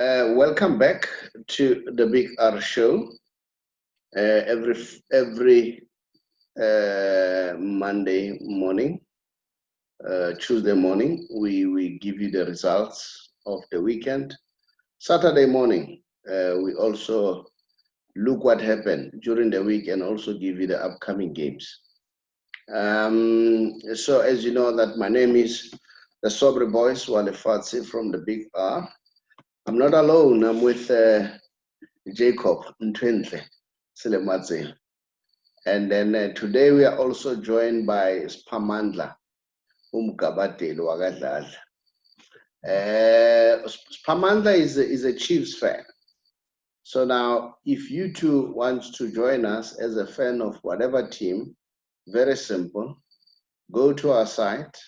Welcome back to the Big R Show. Every Monday morning, Tuesday morning, we give you the results of the weekend. Saturday morning, we also look what happened during the week and also give you the upcoming games. So as you know that my name is the Saubrey Boyz, Walefatse from the Big R. I'm not alone, I'm with Jacob Ntwentle, Selematsela. And then today we are also joined by Sphamandla, Umgabatelo Wagadlala. Sphamandla is a Chiefs fan. So now, if you two want to join us as a fan of whatever team, very simple. Go to our site,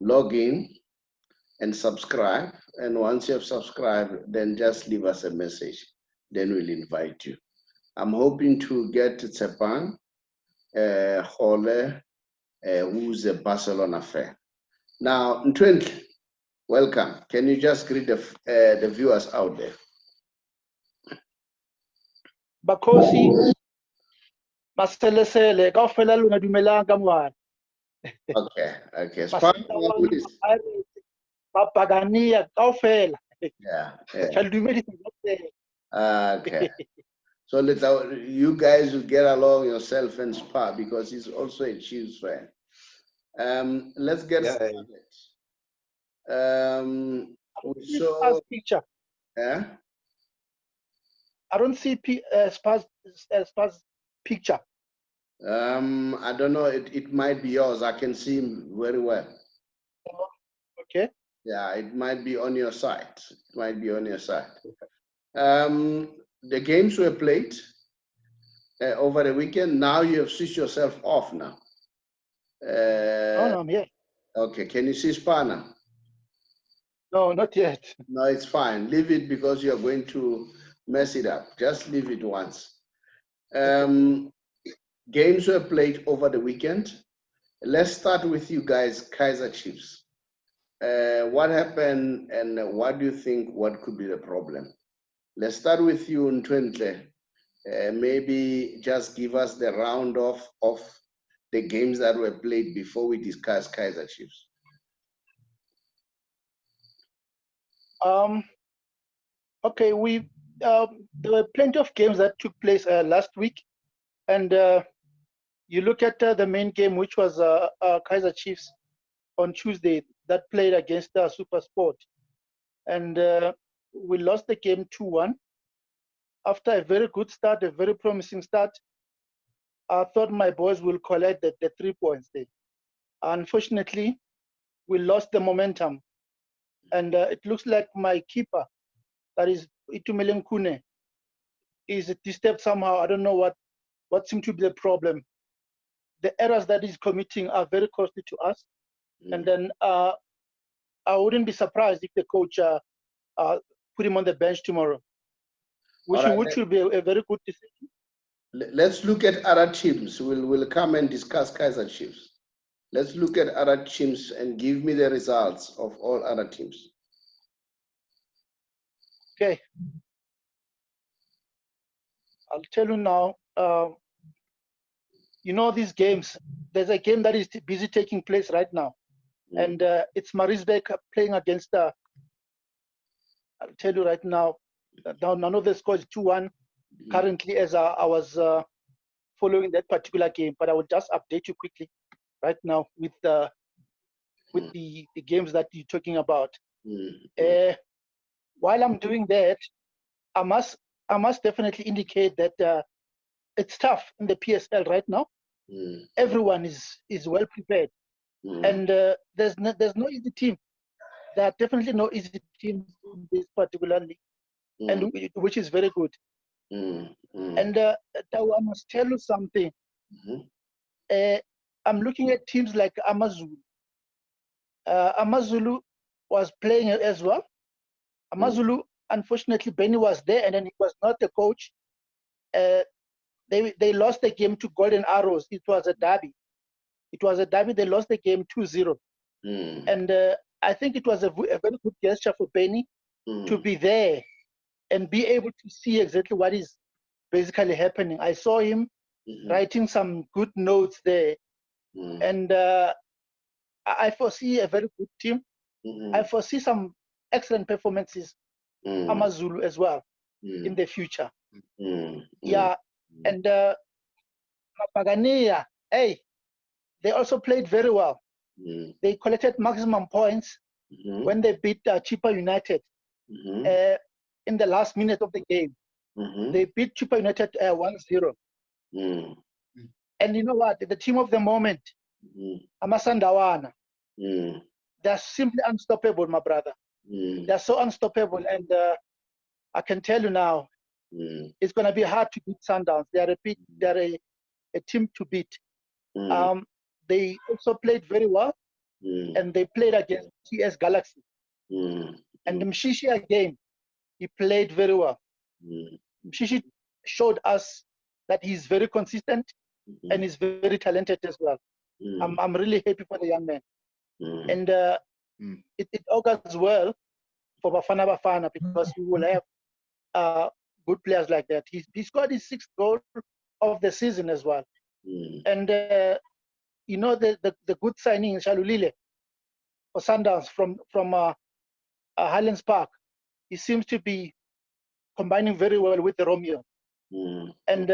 log in, and subscribe. And once you have subscribed, then just leave us a message. Then we'll invite you. I'm hoping to get Tsepan Hole, who's a Barcelona fan. Now, Ntwentle, welcome. Can you just greet the viewers out there? Bakosi Maselesele kaofela lona dumelang ka mwana. Okay. Papagania kaofela. Yeah. Okay. So you guys will get along yourself and Spa because he's also a Chiefs fan. Let's get started. Spa's picture. Yeah. I don't see Spa's picture. I don't know. It might be yours. I can see him very well. Okay. Yeah, it might be on your side. It might be on your side. The games were played over the weekend. Now you have switched yourself off now. No, I'm here. Okay, can you see Spa now? No, not yet. No, it's fine. Leave it because you're going to mess it up. Just leave it once. Games were played over the weekend. Let's start with you guys, Kaizer Chiefs. What happened and what do you think, what could be the problem? Let's start with you, Ntwentle. Maybe just give us the round off of the games that were played before we discuss Kaizer Chiefs. Okay, there were plenty of games that took place last week, and you look at the main game, which was Kaizer Chiefs on Tuesday that played against Super Sport, and we lost the game 2-1. After a very good start, a very promising start, I thought my boys will collect the 3 points there. Unfortunately, we lost the momentum, and it looks like my keeper, that is Itumeleng Kune, is disturbed somehow. I don't know what seemed to be the problem. The errors that he's committing are very costly to us. And then I wouldn't be surprised if the coach put him on the bench tomorrow, which will be a very good decision. Let's look at other teams. We'll come and discuss Kaizer Chiefs. Let's look at other teams and give me the results of all other teams. Okay. I'll tell you now, you know these games, there's a game that is busy taking place right now. And it's Marisbeek playing against, I'll tell you right now, I know the score is 2-1 currently as I was following that particular game, but I will just update you quickly right now with the games that you're talking about. While I'm doing that, I must definitely indicate that it's tough in the PSL right now. Everyone is well prepared, and there's no easy team. There are definitely no easy teams in this particular league, and which is very good. And I must tell you something. I'm looking at teams like Amazulu. Amazulu was playing as well. Amazulu, unfortunately, Benny was there, and then he was not the coach. They lost the game to Golden Arrows. It was a derby. They lost the game 2-0. And I think it was a very good gesture for Benny to be there and be able to see exactly what is basically happening. I saw him writing some good notes there, and I foresee a very good team. I foresee some excellent performances, AmaZulu as well, in the future. Yeah, and Mapagania, hey, they also played very well. They collected maximum points when they beat Chippa United in the last minute of the game. They beat Chippa United 1-0. And you know what? The team of the moment, Amasandawana, they're simply unstoppable, my brother. They're so unstoppable. And I can tell you now, it's going to be hard to beat Sundowns. They're a team to beat. They also played very well, and they played against TS Galaxy. And Mshishi again, he played very well. Mshishi showed us that he's very consistent and he's very talented as well. I'm really happy for the young man. And it augurs well for Bafana Bafana because we will have good players like that. He scored his 6th goal of the season as well. And you know, the good signing, Shalulile, for Sundowns from Highlands Park, he seems to be combining very well with the Romeo. And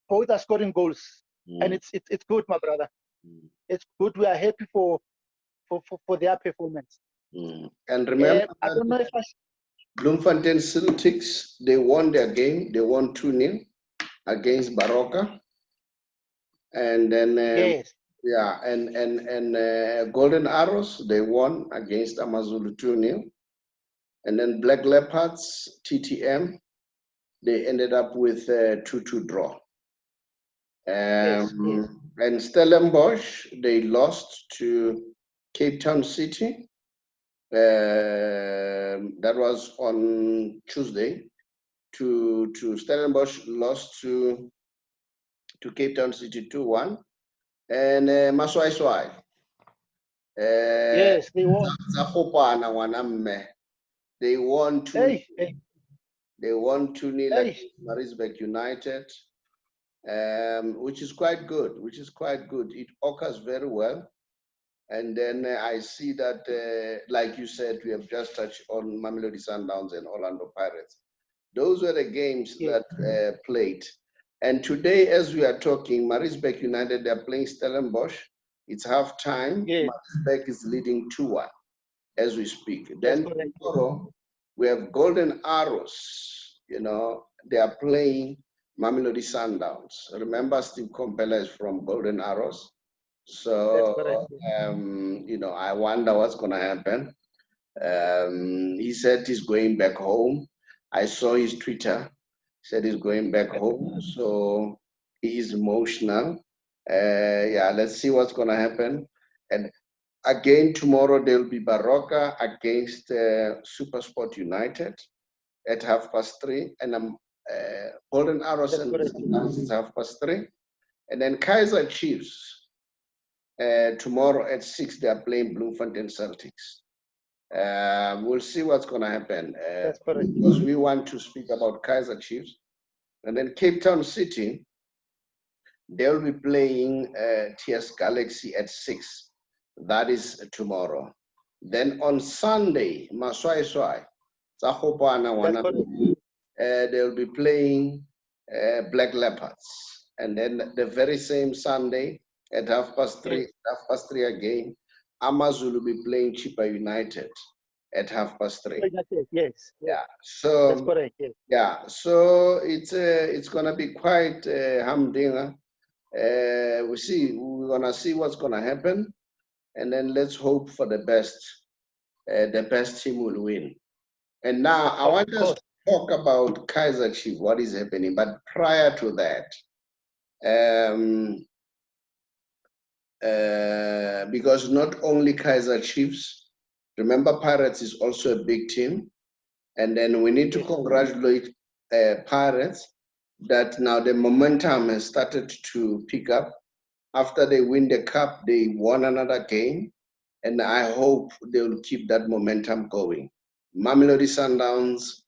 both are scoring goals. And it's good, my brother. It's good. We are happy for their performance. And remember, I don't know if Bloemfontein Celtics, they won their game. They won 2-0 against Baroka. And then yes. yeah, and Golden Arrows, they won against AmaZulu 2-0. And then Black Leopards, TTM, they ended up with a 2-2 draw. Yes. And Stellenbosch, they lost to Cape Town City. That was on Tuesday. To Stellenbosch lost to Cape Town City 2-1. And Maswai. Yes, they won. They won 2-0. They won 2-0 Hey. against Maritzburg United, which is quite good. It occurs very well. And then I see that, like you said, we have just touched on Mamelodi Sundowns and Orlando Pirates. Those were the games that played. And today, as we are talking, Maritzburg United, they're playing Stellenbosch. It's half time. Maritzburg is leading 2-1 as we speak. Then tomorrow, we have Golden Arrows. You know, they are playing Mamelodi Sundowns. Remember, Steve Compella is from Golden Arrows. So, you know, I wonder what's going to happen. He said he's going back home. I saw his Twitter. He said he's going back home. So he is emotional. Yeah, let's see what's going to happen. And again, tomorrow there will be Baroka against Supersport United at 3:30. And Golden Arrows and Sundowns is 3:30. And then Kaizer Chiefs. Tomorrow at 6, they are playing Bloemfontein Celtics. We'll see what's going to happen. Because we want to speak about Kaizer Chiefs. And then Cape Town City, they'll be playing TS Galaxy at 6. That is tomorrow. Then on Sunday, Maswai, they'll be playing Black Leopards. And then the very same Sunday, at 3:30 again, AmaZulu will be playing Chippa United at 3:30. Yes. Yeah. So that's correct. Yes. Yeah. So it's gonna be quite humdinger. We're gonna see what's gonna happen, and then let's hope for the best. The best team will win. And now I want us to talk about Kaizer Chiefs, what is happening. But prior to that, because not only Kaizer Chiefs, remember Pirates is also a big team. And then we need to congratulate Pirates that now the momentum has started to pick up. After they win the cup, they won another game. And I hope they will keep that momentum going. Mamelodi Sundowns,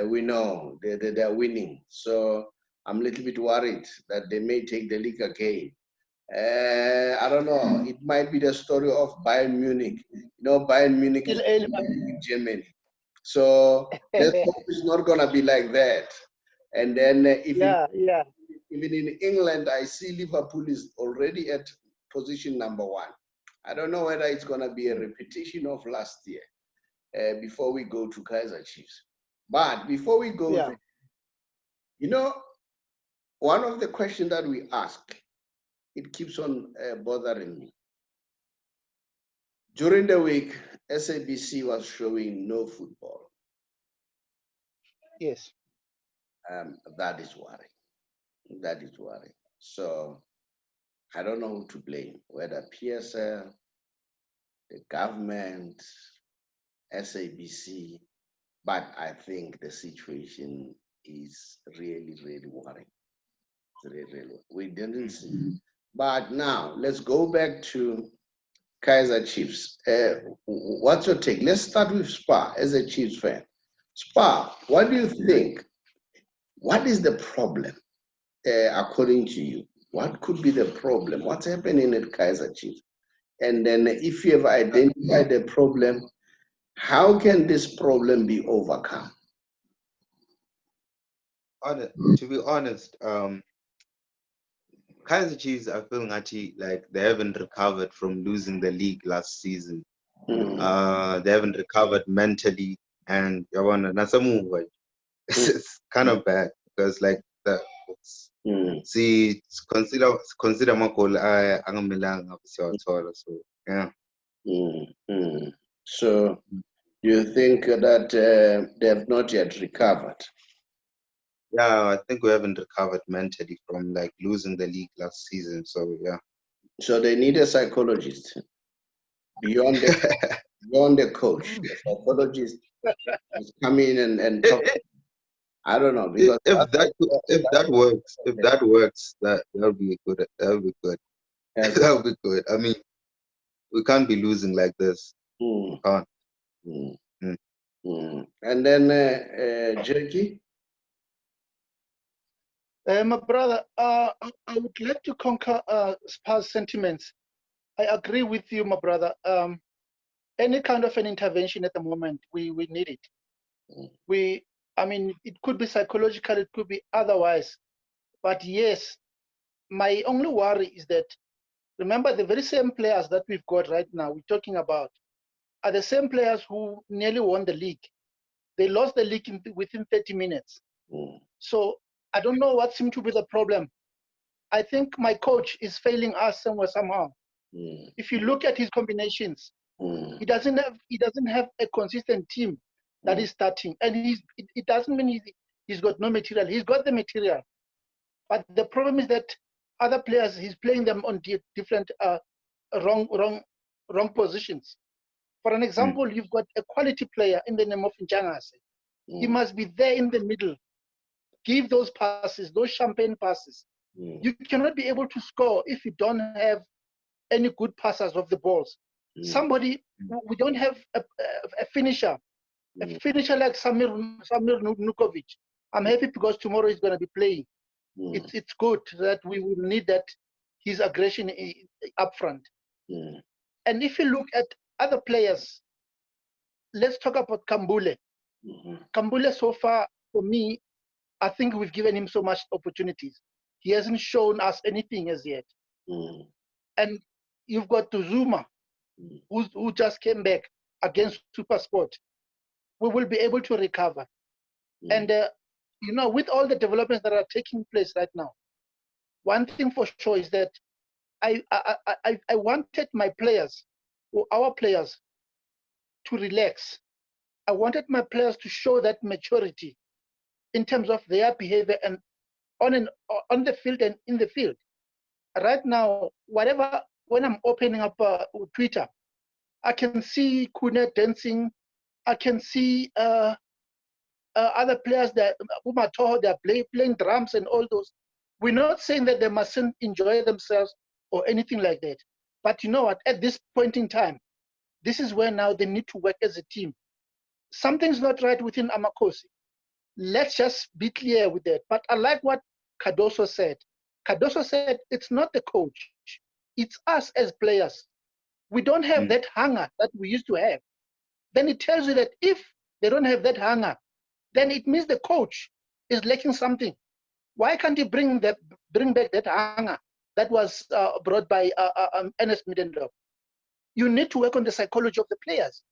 we know they're winning. So I'm a little bit worried that they may take the league again. I don't know. It might be the story of Bayern Munich. You know, Bayern Munich is in Germany. So let's hope it's not going to be like that. And then even in England, I see Liverpool is already at position number 1. I don't know whether it's going to be a repetition of last year before we go to Kaizer Chiefs. But before we go there, you know, one of the questions that we ask, it keeps on bothering me. During the week, SABC was showing no football. Yes. That is worrying. That is worrying. So I don't know who to blame, whether PSL, the government, SABC, but I think the situation is really, really worrying. It's really, really, we didn't see. But now let's go back to Kaizer Chiefs. What's your take? Let's start with Spa as a Chiefs fan. Spa, what do you think? What is the problem, according to you? What could be the problem? What's happening at Kaizer Chiefs? And then if you have identified the problem, how can this problem be overcome? To be honest, Kaizer Chiefs are feeling like they haven't recovered from losing the league last season. They haven't recovered mentally, and it's kind of bad because like see consider magol angamelanga siyawathola, so yeah. So you think that they have not yet recovered? Yeah, I think we haven't recovered mentally from like losing the league last season. So yeah. So they need a psychologist beyond the coach. The psychologist is coming and talk. I don't know, because if that works, that'll be good. That'll be good. That'll be good. I mean, we can't be losing like this. We can't. And then Jackie? My brother, I would like to concur Spa's sentiments. I agree with you, my brother. Any kind of an intervention at the moment, we need it. I mean, it could be psychological, it could be otherwise. But yes, my only worry is that, remember, the very same players that we've got right now, we're talking about, are the same players who nearly won the league. They lost the league within 30 minutes. So I don't know what seemed to be the problem. I think my coach is failing us somewhere, somehow. If you look at his combinations, he doesn't have a consistent team that is starting, and it doesn't mean he's got no material. He's got the material, but the problem is that other players, he's playing them on different wrong positions. For an example, you've got a quality player in the name of Njangase. He must be there in the middle. Give those passes, those champagne passes. You cannot be able to score if you don't have any good passers of the balls. Somebody, we don't have a finisher. A finisher like Samir Nukovic. I'm happy because tomorrow he's going to be playing. It's good that we will need that, his aggression up front. And if you look at other players, let's talk about Kambule. Kambule, so far, for me, I think we've given him so much opportunities. He hasn't shown us anything as yet. And you've got Tuzuma, who just came back against SuperSport. We will be able to recover. And, with all the developments that are taking place right now, one thing for sure is that I wanted my players, or our players, to relax. I wanted my players to show that maturity in terms of their behavior and on the field and in the field. Right now, when I'm opening up Twitter, I can see Kune dancing. I can see other players that Umatoho, they're playing drums and all those. We're not saying that they mustn't enjoy themselves or anything like that. But you know what? At this point in time, this is where now they need to work as a team. something's not right within Amakosi. Let's just be clear with that. But I like what Cardoso said. Cardoso said it's not the coach, it's us as players. We don't have that hunger that we used to have. Then it tells you that if they don't have that hunger, then it means the coach is lacking something. Why can't he bring back that hunger that was brought by Ernest Middendorf? You need to work on the psychology of the players.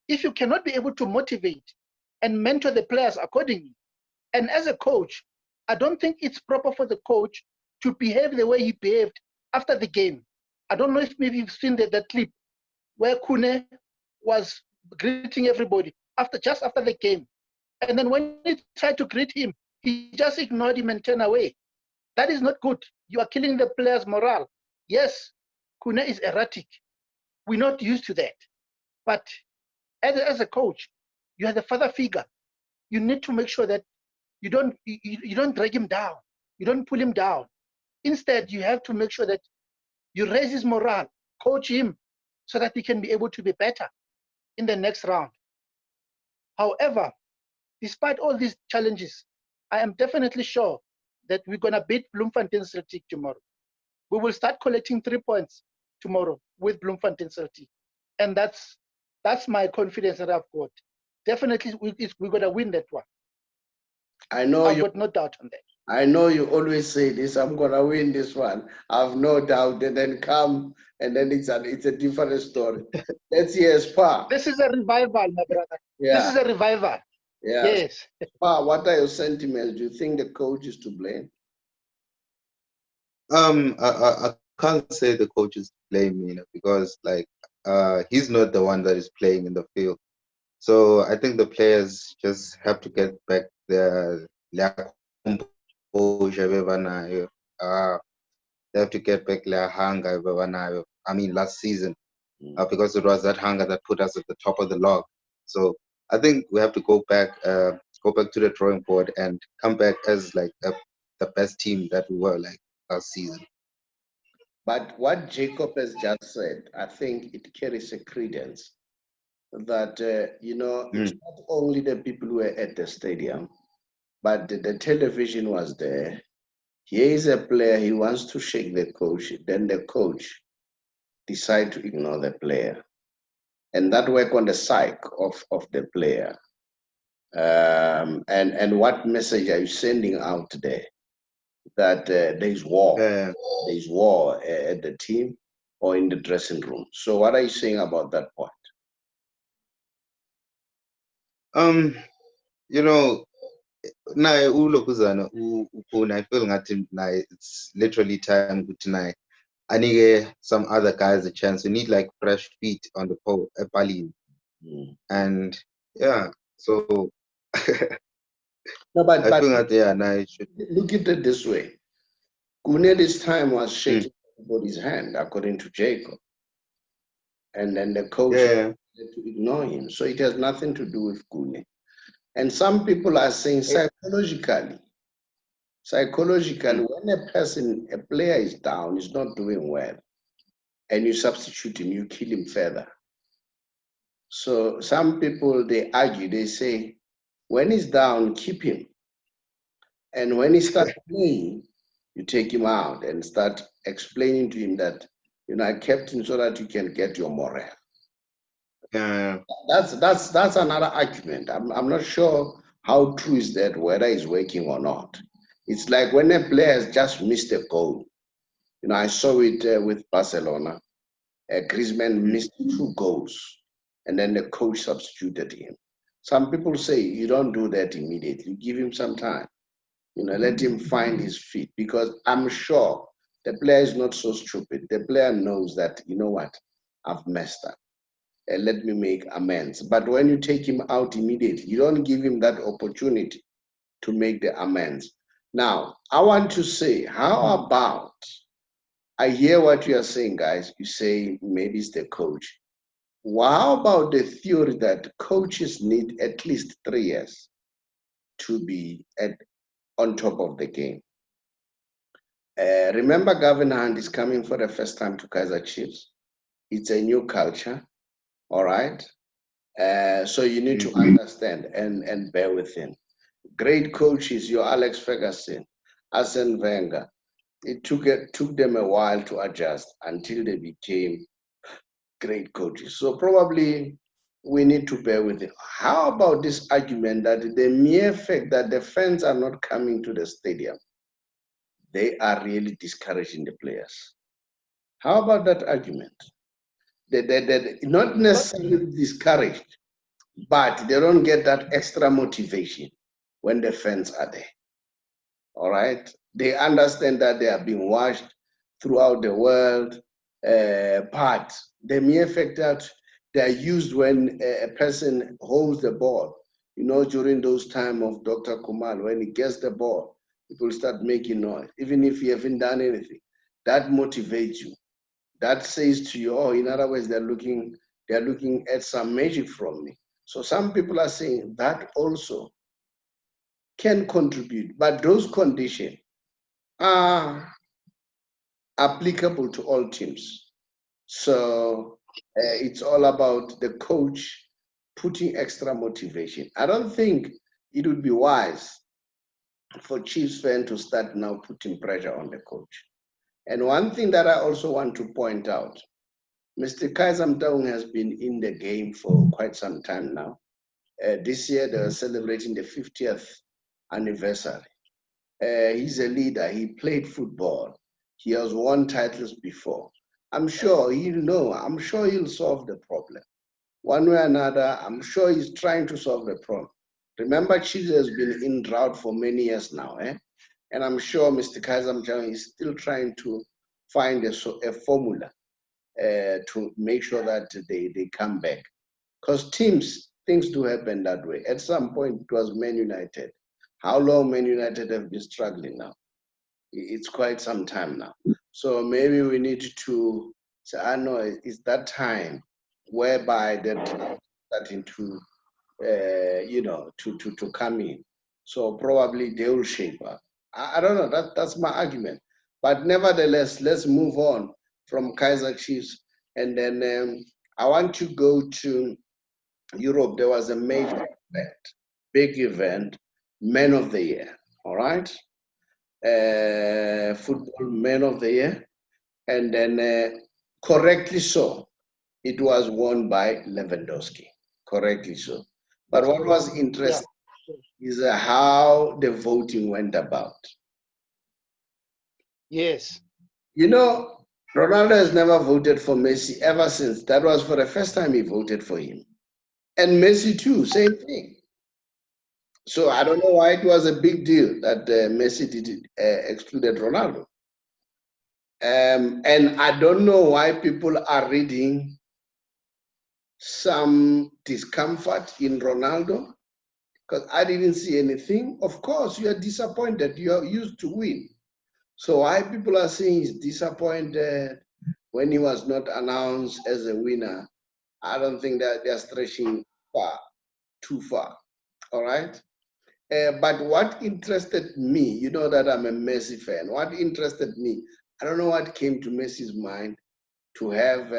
If you cannot be able to motivate and mentor the players accordingly, and as a coach, I don't think it's proper for the coach to behave the way he behaved after the game. I don't know if maybe you've seen that clip where Kune was greeting everybody just after the game. And then when he tried to greet him, he just ignored him and turned away. That is not good. You are killing the players' morale. Yes, Kune is erratic. We're not used to that. But as a coach, you are the father figure. You need to make sure that you don't drag him down. You don't pull him down. Instead, you have to make sure that you raise his morale, coach him, so that he can be able to be better in the next round. However, despite all these challenges, I am definitely sure that we're going to beat Bloemfontein Celtic tomorrow. We will start collecting 3 points tomorrow with Bloemfontein Celtic. And that's my confidence that I've got. Definitely, we're going to win that one. I know I've got no doubt on that. I know you always say this, I'm going to win this one. I've no doubt. And then come, and then it's a different story. Let's hear Spa. This is a revival, my brother. Yeah. This is a revival. Yeah. Yes. Spa, what are your sentiments? Do you think the coach is to blame? I can't say the coach is to blame, because like he's not the one that is playing in the field. So I think the players just have to get back their composure. They have to get back their hunger. I mean, last season, because it was that hunger that put us at the top of the log. So I think we have to go back to the drawing board and come back as like the best team that we were like last season. But what Jacob has just said, I think it carries a credence that, it's not only the people who were at the stadium, but the television was there. Here is a player, he wants to shake the coach, then the coach decide to ignore the player. And that work on the psyche of the player. And what message are you sending out there? That there's war. There's war at the team or in the dressing room. So what are you saying about that point? Naye ulokuzana I feel ngathi naye it's literally time tonight. I need some other guys a chance. We need like fresh feet on the pole, and yeah. So no, but I feel that now should look at it this way. Kune this time was shaking everybody's hand, according to Jacob, and then the coach had to ignore him. So it has nothing to do with Kune. And some people are saying psychologically, when a player is down, is not doing well, and you substitute him, you kill him further. So some people, they argue, they say, when he's down, keep him. And when he starts playing, you take him out and start explaining to him that, I kept him so that you can get your morale. Yeah. That's another argument. I'm not sure how true is that, whether it's working or not. It's like when a player has just missed a goal. I saw it with Barcelona. Griezmann missed 2 goals, and then the coach substituted him. Some people say you don't do that immediately. You give him some time. Let him find his feet, because I'm sure the player is not so stupid. The player knows that, what, I've messed up. Let me make amends. But when you take him out immediately, you don't give him that opportunity to make the amends. Now, I want to say, how about, I hear what you are saying, guys. You say maybe it's the coach. Well, how about the theory that coaches need at least 3 years to be on top of the game? Remember, Governor Hunt is coming for the first time to Kaizer Chiefs. It's a new culture, all right? So you need to understand and bear with him. Great coaches, your Alex Ferguson, Arsene Wenger, it took them a while to adjust until they became great coaches. So probably we need to bear with it. How about this argument that the mere fact that the fans are not coming to the stadium, they are really discouraging the players? How about that argument? They not necessarily discouraged, but they don't get that extra motivation when the fans are there. All right? They understand that they are being watched throughout the world, but the mere fact that they are used when a person holds the ball, you know, during those time of Dr. Kumal, when he gets the ball, people start making noise, even if you haven't done anything. That motivates you. That says to you, oh, in other words, they're looking at some magic from me. So some people are saying that also can contribute, but those conditions are applicable to all teams. So it's all about the coach putting extra motivation. I don't think it would be wise for Chiefs fans to start now putting pressure on the coach. And one thing that I also want to point out, Mr. Kaizer has been in the game for quite some time now. This year they're celebrating the 50th anniversary. He's a leader. He played football. He has won titles before. I'm sure he'll know. I'm sure he'll solve the problem. One way or another, I'm sure he's trying to solve the problem. Remember, Chiefs has been in drought for many years now, and I'm sure Mr. Kaizer is still trying to find a formula to make sure that they come back. Because things do happen that way. At some point, it was Man United. How long Man United have been struggling now? It's quite some time now. So maybe we need to say, I know it's that time whereby they're starting to, to come in. So probably they will shape up. I don't know. That's my argument. But nevertheless, let's move on from Kaizer Chiefs, and then I want to go to Europe. There was a major event, big event, Man of the Year. All right. Football Man of the Year, and then correctly so, it was won by Lewandowski. Correctly so. But what was interesting is how the voting went about. Yes. You know, Ronaldo has never voted for Messi ever since. That was for the first time he voted for him. And Messi too, same thing. So I don't know why it was a big deal that Messi excluded Ronaldo. And I don't know why people are reading some discomfort in Ronaldo, because I didn't see anything. Of course, you are disappointed. You are used to win. So why people are saying he's disappointed when he was not announced as a winner, I don't think that they're stretching too far. All right. But what interested me, you know that I'm a Messi fan. What interested me, I don't know what came to Messi's mind to have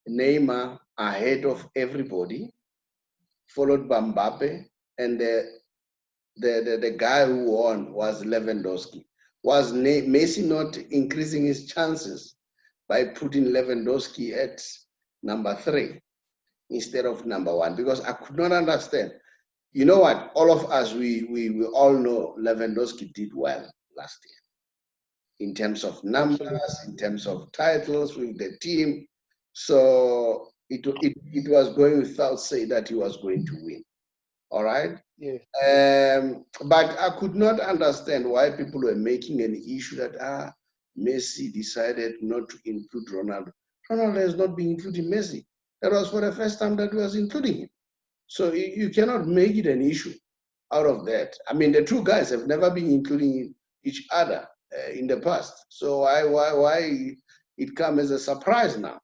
Neymar ahead of everybody, followed by Mbappe, and the guy who won was Lewandowski. Was Messi not increasing his chances by putting Lewandowski at number 3 instead of number 1? Because I could not understand. You know what? All of us, we all know Lewandowski did well last year in terms of numbers, in terms of titles with the team. So it was going without saying that he was going to win. All right? Yes. But I could not understand why people were making an issue that Messi decided not to include Ronaldo. Ronaldo has not been including Messi. That was for the first time that was including him. So you cannot make it an issue out of that. I mean, the two guys have never been including each other in the past. So why it come as a surprise now?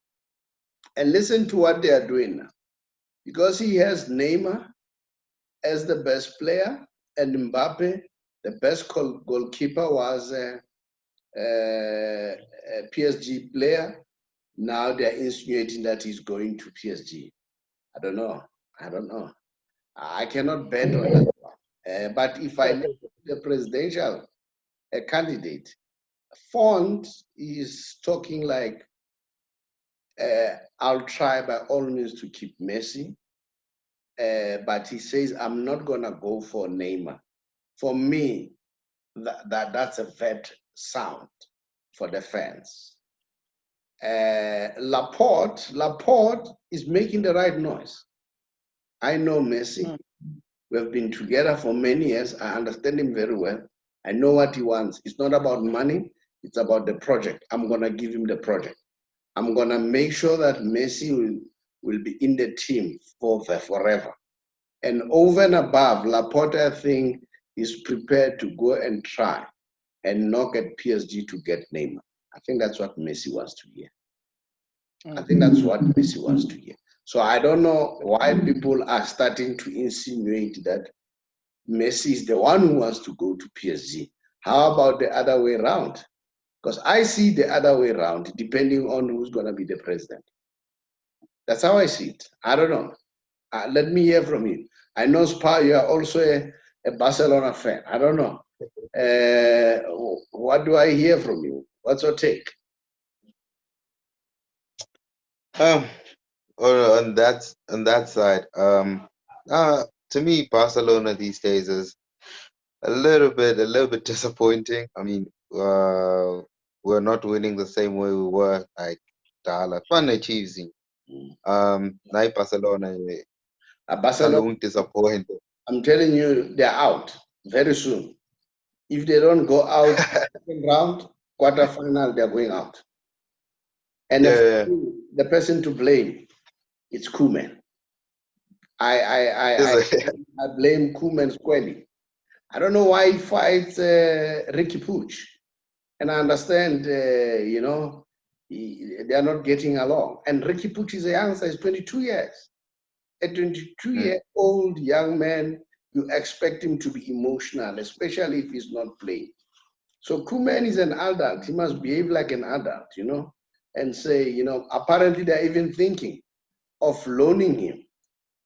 And listen to what they are doing now. Because he has Neymar as the best player and Mbappe, the best goalkeeper, was a PSG player. Now they're insinuating that he's going to PSG. I don't know. I don't know. I cannot bet on that one. But if I know the presidential candidate, Font is talking like, I'll try by all means to keep Messi. But he says, I'm not going to go for Neymar. For me, that's a vet sound for the fans. Laporte is making the right noise. I know Messi. We've been together for many years. I understand him very well. I know what he wants. It's not about money. It's about the project. I'm going to give him the project. I'm going to make sure that Messi will be in the team for forever. And over and above, Laporte, I think, is prepared to go and try and knock at PSG to get Neymar. I think that's what Messi wants to hear. I think that's what Messi wants to hear. So I don't know why people are starting to insinuate that Messi is the one who wants to go to PSG. How about the other way around? Because I see the other way around, depending on who's going to be the president. That's how I see it. I don't know. Let me hear from you. I know, Spa, you are also a Barcelona fan. I don't know. What do I hear from you? What's your take? On that side, to me, Barcelona these days is a little bit disappointing. I mean, we're not winning the same way we were like Dala. Fun achieving. Now Barcelona, Barcelona, disappointed. I'm telling you, they're out very soon. If they don't go out second round, quarterfinal, they're going out. And the person to blame, it's Koeman. I blame Koeman squarely. I don't know why he fights Ricky Puig. And I understand, they are not getting along. And Ricky Puig is a youngster, he's 22 years. A 22-year-old young man, you expect him to be emotional, especially if he's not playing. So Koeman is an adult. He must behave like an adult, and say, apparently they're even thinking of loaning him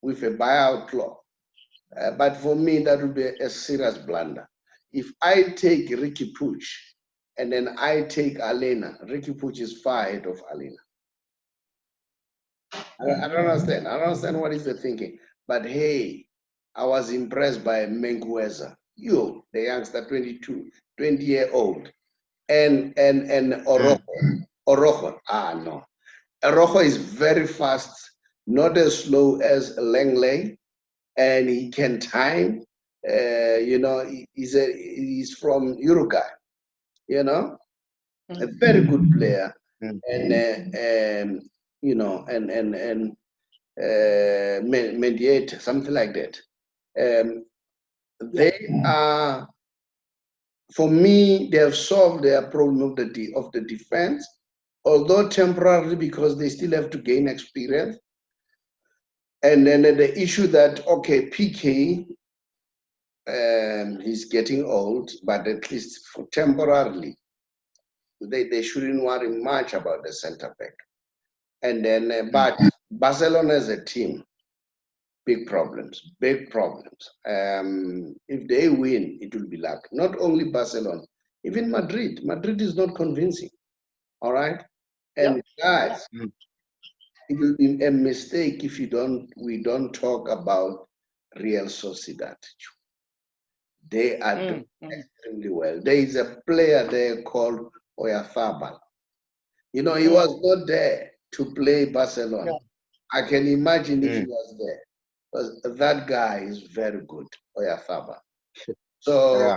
with a buyout clause. But for me, that would be a serious blunder. If I take Ricky Puig and then I take Alena, Ricky Puig is far ahead of Alena. I don't understand. I don't understand what is the thinking. But hey, I was impressed by Mengueza. The youngster, 22, 20-year-old. And Orojo. Orojo. No. Orojo is very fast, not as slow as Langley, and he can time. He's from Uruguay, a very good player. And mediate, something like that. They are, for me, they have solved their problem of the defense, although temporarily because they still have to gain experience. And then the issue that, okay, PK, he's getting old, but at least for temporarily, they shouldn't worry much about the center back. And then, but Barcelona as a team, big problems. If they win, it will be luck. Not only Barcelona, even Madrid. Madrid is not convincing. All right? And guys, it will be a mistake if we don't talk about Real Sociedad. They are doing extremely well. There is a player there called Walefatse. He was not there to play Barcelona. I can imagine if he was there. Because that guy is very good, Walefatse. So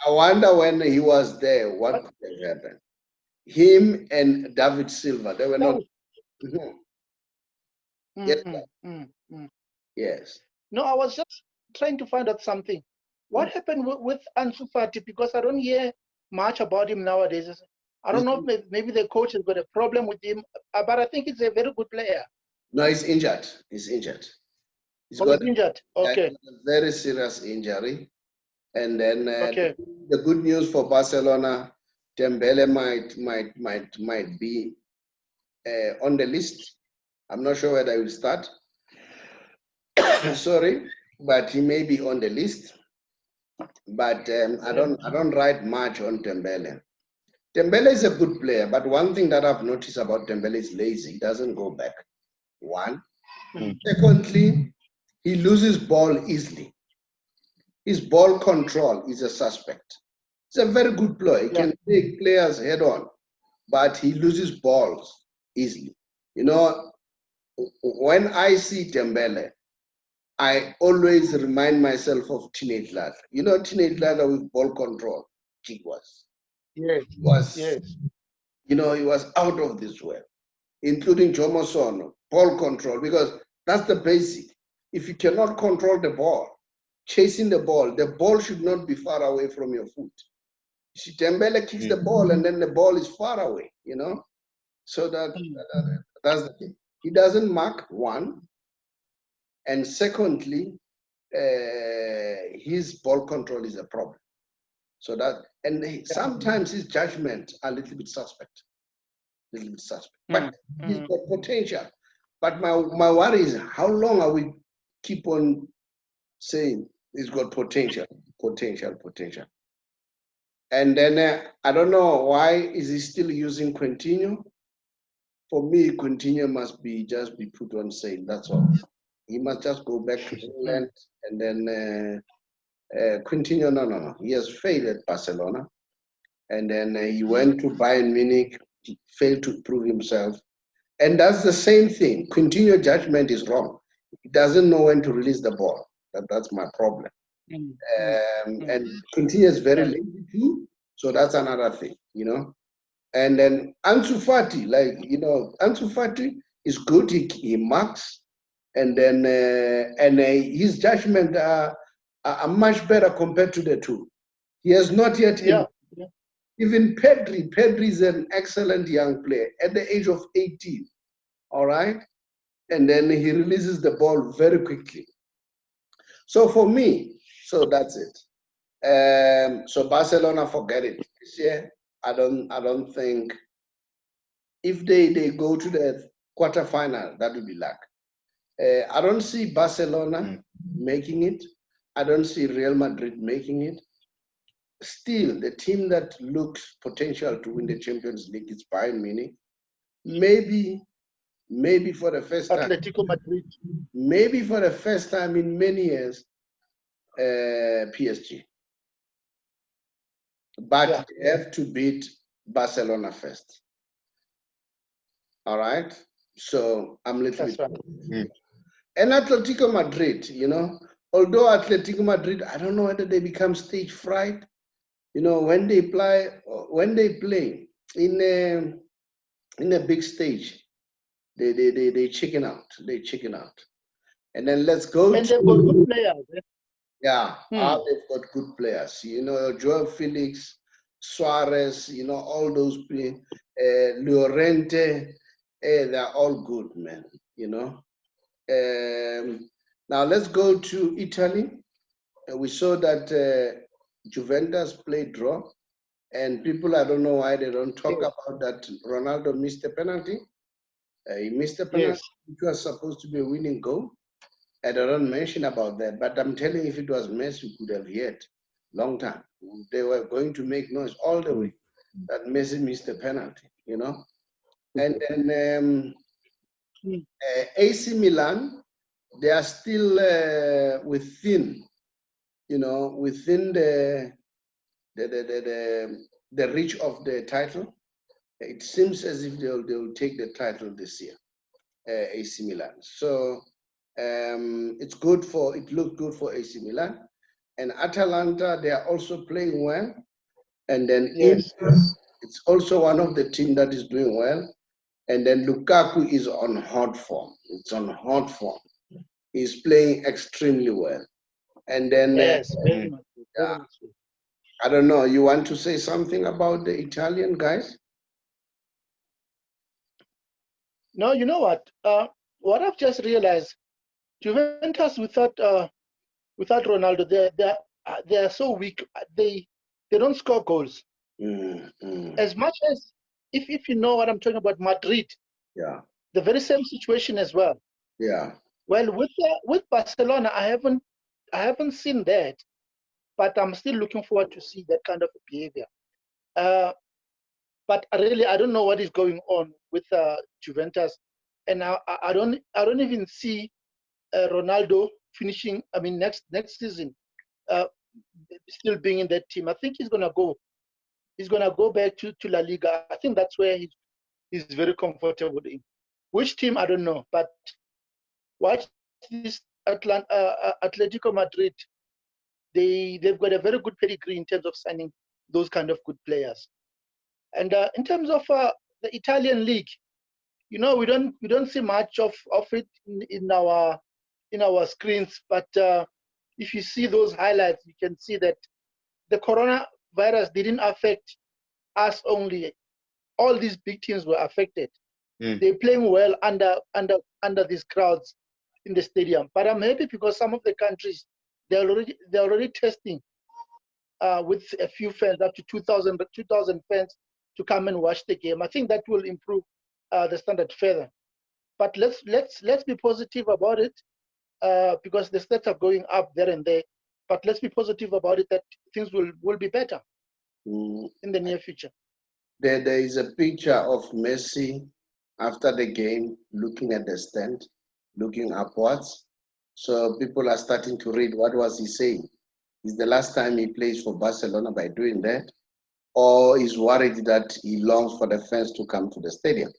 I wonder when he was there, what could have happened? Him and David Silva, they were not. Yes. No, I was just trying to find out something. What happened with Ansu Fati? Because I don't hear much about him nowadays. I don't know if maybe the coach has got a problem with him, but I think he's a very good player. No, he's injured. He's injured. He's injured. Okay. A very serious injury. And then the good news for Barcelona, Dembele might be on the list. I'm not sure whether he will start. Sorry, but he may be on the list. But I don't write much on Dembele. Dembele is a good player, but one thing that I've noticed about Dembele is lazy. He doesn't go back. One. Secondly, he loses ball easily. His ball control is a suspect. He's a very good player. He can take players head on, but he loses balls easily. You know, when I see Dembele, I always remind myself of Teenage Lad. You know, Teenage Lad with ball control. He was. Yes. You know, he was out of this world, including Jomo Sono, ball control, because that's the basic. If you cannot control the ball, chasing the ball should not be far away from your foot. See, Dembele kicks the ball and then the ball is far away, you know? So that's the thing. He doesn't mark, one. And secondly, his ball control is a problem. So that, and sometimes his judgment are a little bit suspect. But he's got potential. But my worry is, how long are we keep on saying he's got potential? And then I don't know, why is he still using Coutinho? For me, Coutinho must just be put on sale. That's all. He must just go back to England, and then Coutinho. No. He has failed at Barcelona, and then he went to Bayern Munich. He failed to prove himself, and that's the same thing. Coutinho judgment is wrong. He doesn't know when to release the ball. That's my problem. And Coutinho is very lazy too, so that's another thing, you know. And then Ansu Fati, Ansu Fati is good. He marks, and then his judgment are much better compared to the two. He has not yet. Even Pedri is an excellent young player at the age of 18. All right, and then he releases the ball very quickly. So for me, that's it. So Barcelona, forget it. This year, I don't think, if they go to the quarterfinal, that will be luck. I don't see Barcelona making it. I don't see Real Madrid making it. Still, the team that looks potential to win the Champions League is Bayern Munich. Maybe for the first time. Atletico Madrid. Maybe for the first time in many years, PSG. But they have to beat Barcelona first. All right? So I'm a little bit. And Atletico Madrid, you know, although Atletico Madrid, I don't know whether they become stage fright. You know, when they play in a big stage, they chicken out. And then let's go. And they've got good players. Yeah, they've got good players. You know, Joao Felix, Suarez, you know, all those players, Llorente, they're all good, man, you know. Now let's go to Italy. We saw that Juventus played draw, and people, I don't know why they don't talk about that. Ronaldo missed a penalty. He missed a penalty, which was supposed to be a winning goal. And I don't mention about that, but I'm telling you, if it was Messi, we could have hit long time. They were going to make noise all the way that Messi missed a penalty, you know. And then AC Milan, they are still within the reach of the title. It seems as if they'll take the title this year, AC Milan. So it looked good for AC Milan. And Atalanta, they are also playing well. And then Inter, it's also one of the teams that is doing well. And then Lukaku is on hot form. He's playing extremely well. And then I don't know, you want to say something about the Italian guys? No, you know what? What I've just realized, Juventus without Ronaldo, they are so weak. They don't score goals. As much as if you know what I'm talking about, Madrid. Yeah. The very same situation as well. Yeah. Well, with Barcelona, I haven't seen that, but I'm still looking forward to see that kind of behavior. But really, I don't know what is going on with Juventus, and I don't even see Ronaldo finishing. I mean, next season, uh, still being in that team. I think he's gonna go. He's gonna go back to La Liga. I think that's where he's very comfortable in. Which team I don't know, but watch this Atletico Madrid. They've got a very good pedigree in terms of signing those kind of good players. And in terms of the Italian league, we don't see much of it in our screens. But if you see those highlights, you can see that the coronavirus didn't affect us only. All these big teams were affected. They're playing well under these crowds in the stadium. But I'm happy because some of the countries they're already testing with a few fans, up to 2,000 fans to come and watch the game. I think that will improve the standard further. But let's be positive about it because the stats are going up there and there. But let's be positive about it that things will be better in the near future. There is a picture of Messi after the game looking at the stand, looking upwards. So people are starting to read, what was he saying? Is the last time he plays for Barcelona by doing that? Or is worried that he longs for the fans to come to the stadium?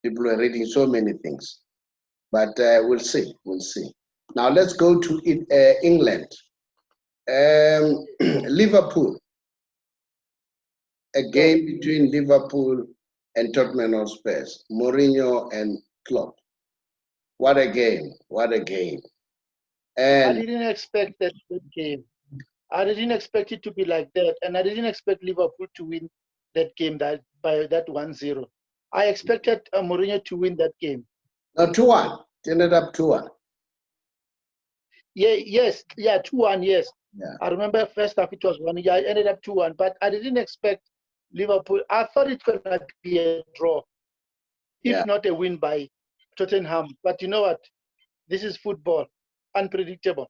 People are reading so many things. But we'll see. Now let's go to England. Liverpool. A game between Liverpool and Tottenham Hotspur. Mourinho and Klopp. What a game. And I didn't expect that game. I didn't expect it to be like that. And I didn't expect Liverpool to win that game by that 1-0. I expected Mourinho to win that game. No, 2-1. It ended up 2-1. Yes, 2-1, yes. Yeah. I remember first half it was 1. Yeah, it ended up 2-1. But I didn't expect Liverpool. I thought it's going to be a draw, if not a win by Tottenham. But you know what? This is football, unpredictable.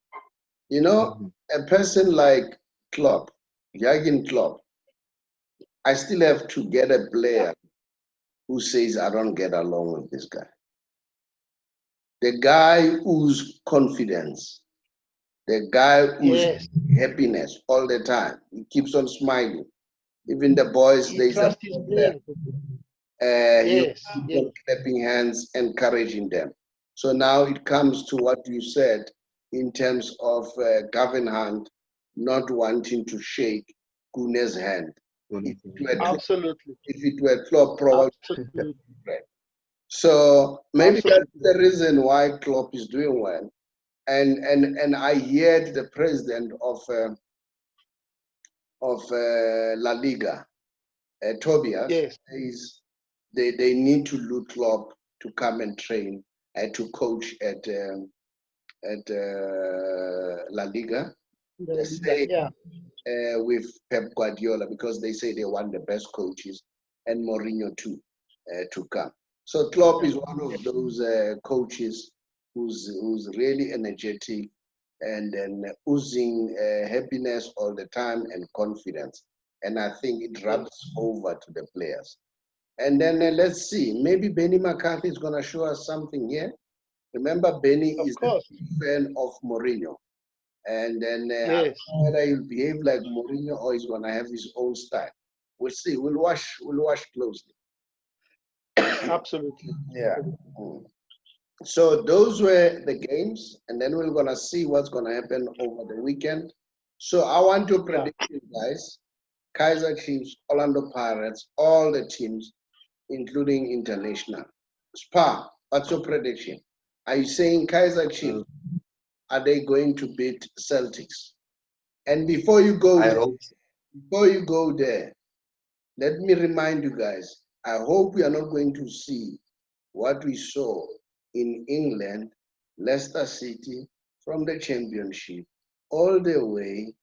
You know, a person like Klopp, Jurgen Klopp, I still have to get a player who says, I don't get along with this guy. The guy whose confidence, the guy whose happiness all the time. He keeps on smiling. Even the boys, he trusts his players. He keeps on clapping hands, encouraging them. So now it comes to what you said in terms of Gavin Hunt not wanting to shake Kune's hand. Absolutely. If it were Klopp, probably. So maybe that's the reason why Klopp is doing well. And I heard the president of La Liga, Tobias, says they need to loot Klopp to come and train to coach at La Liga. They say with Pep Guardiola, because they say they want the best coaches, and Mourinho too to come. So Klopp is one of those coaches who's really energetic and then oozing happiness all the time and confidence. And I think it rubs over to the players. And then let's see, maybe Benny McCarthy is going to show us something here. Remember, Benny is a fan of Mourinho. And then whether he'll behave like Mourinho or he's going to have his own style. We'll see. We'll watch closely. Absolutely. Yeah. So those were the games, and then we're going to see what's going to happen over the weekend. So I want to predict you guys, Kaizer Chiefs, Orlando Pirates, all the teams, including international. Spa, what's your prediction? Are you saying Kaizer Chiefs, are they going to beat Celtics? And before you go there, let me remind you guys, I hope we are not going to see what we saw in England, Leicester City, from the championship all the way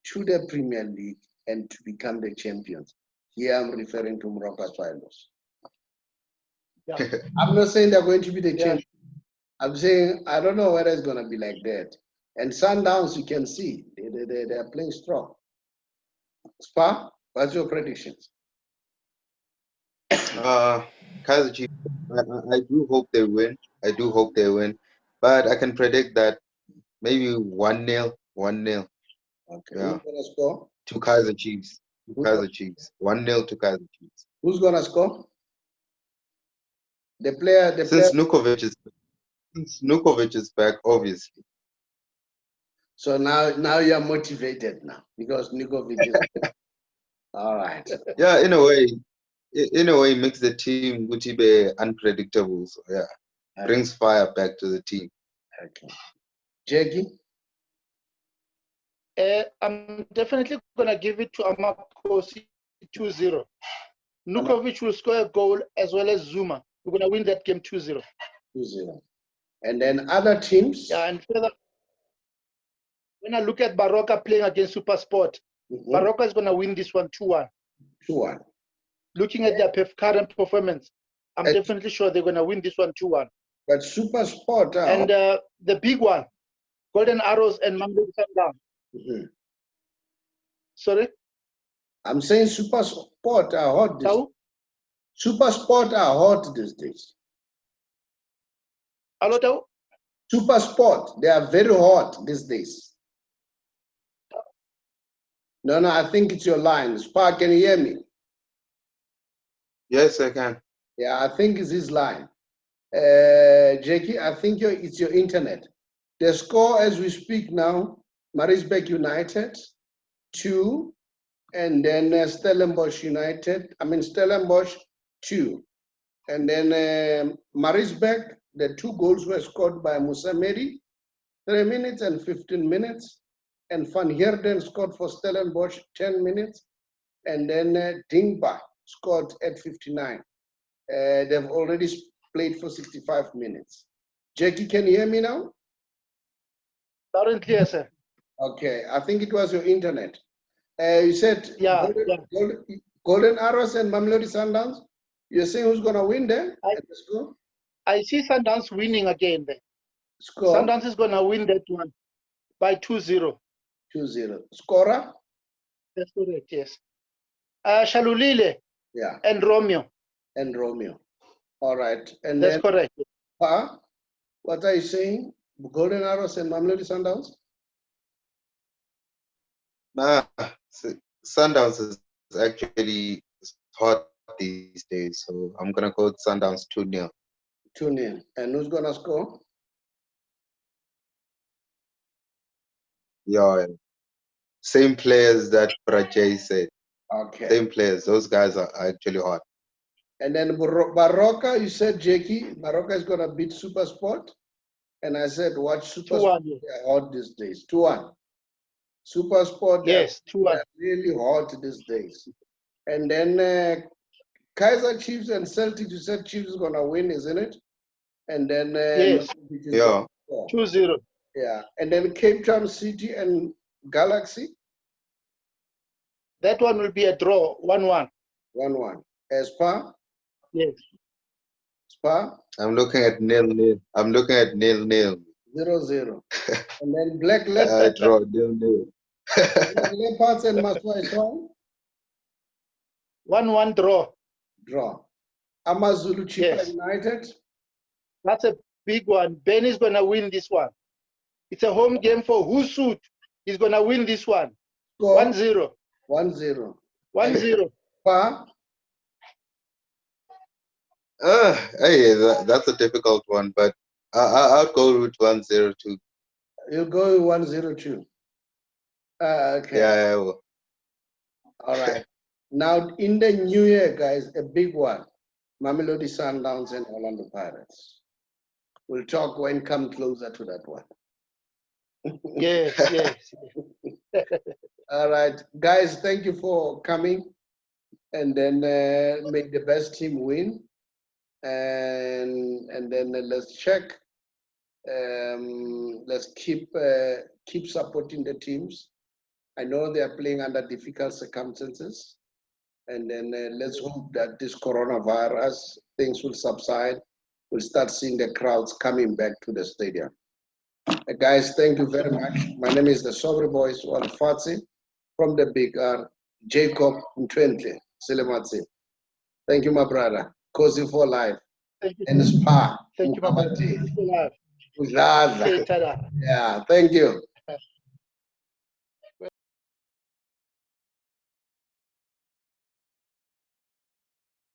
to the Premier League and to become the champions. Here I'm referring to Moroka Swallows. I'm not saying they're going to be the champions, I'm saying I don't know whether it's gonna be like that. And Sundowns, you can see they are playing strong. Spa, what's your predictions? Kaizer Chiefs. I do hope they win. I do hope they win, but I can predict that maybe 1-0, 1-0. Okay, who's Yeah, gonna score? to Kaizer Chiefs. To Who's, Kaizer Chiefs. 1-0 to Kaizer Chiefs. who's gonna score? The player. Since Nukovic is back, obviously. So now you're motivated now because Nikovic is all right. Yeah, in a way, makes the team would be unpredictable. So yeah, brings fire back to the team. Okay. Jackie? I'm definitely going to give it to Amakosi 2-0. Nukovic will score a goal as well as Zuma. We're going to win that game 2-0. 2-0. And then other teams? Yeah, and further, when I look at Baroka playing against Supersport, Baroka is going to win this one 2-1. 2-1. Looking at their current performance, I'm definitely sure they're going to win this one 2-1. But Supersport, and the big one, Golden Arrows and Mamelodi Sundowns. Sorry? I'm saying Supersport are hot these days. Supersport are hot these days. Hello? Supersport, they are very hot these days. No, I think it's your line. Spark, can you hear me? Yes, I can. Yeah, I think it's his line. Jackie, I think it's your internet. The score as we speak now, Maritzburg United, 2, and then Stellenbosch United, Stellenbosch, 2. And then Maritzburg, the 2 goals were scored by Musameri, 3 minutes and 15 minutes. And Van Heerden scored for Stellenbosch, 10 minutes. And then Dingba scored at 59. They've already played for 65 minutes. Jackie, can you hear me now? Loud and clear, sir. Okay, I think it was your internet. You said Golden Arrows and Mamelodi Sundowns. You're saying who's going to win there at the score? I see Sundowns winning again there. Score? Sundowns is going to win that one by 2-0. 2-0. Scorer? That's correct, yes. Shalulile and Romeo. And Romeo. All right. And that's correct. What are you saying? Golden Arrows and Mamelodi Sundowns? Sundowns is actually hot these days, so I'm gonna go with Sundowns 2-0. 2-0. And who's gonna score? Yeah, same players that Prajay said. Okay. Same players. Those guys are actually hot. And then Baroka, you said, Jackie, Baroka is gonna beat Supersport. And I said, watch Supersport. They're hot these days. 2-1. Supersport, yes, 2-1. They're really hot these days. And then Kaizer Chiefs and Celtic, you said Chiefs is gonna win, isn't it? And then 2-0. Yeah. And then Cape Town City and Galaxy. That one will be a draw, 1-1. 1-1. Spa? Yes. Spa? I'm looking at 0-0. I'm looking at 0-0. 0-0. And then Black Leopards. Draw 0-0. Black Leopards and Maswai Swan? 1-1 draw. Draw. Amazulu Chipa United? That's a big one. Ben is going to win this one. It's a home game for Husut. He's going to win this one. 1-0. 1-0. 1-0. Hey, that's a difficult one, but I'll go with 1-0 too. You'll go with 1-0 too. Okay. Yeah, I will. All right. Now, in the new year, guys, a big one. Mamelodi Sundowns and Orlando Pirates. We'll talk when come closer to that one. Yes. All right. Guys, thank you for coming. And then make the best team win. And then let's check. Let's keep supporting the teams. I know they are playing under difficult circumstances. And then let's hope that this coronavirus things will subside. we'll start seeing the crowds coming back to the stadium. Guys, thank you very much. My name is the Saubrey Boyz, Walefatse, from the Big R, Jacob Ntwentle, Selematsela. Thank you, my brother. Cozy for life. Thank you. And Spa. Thank you, my brother. Yeah, thank you.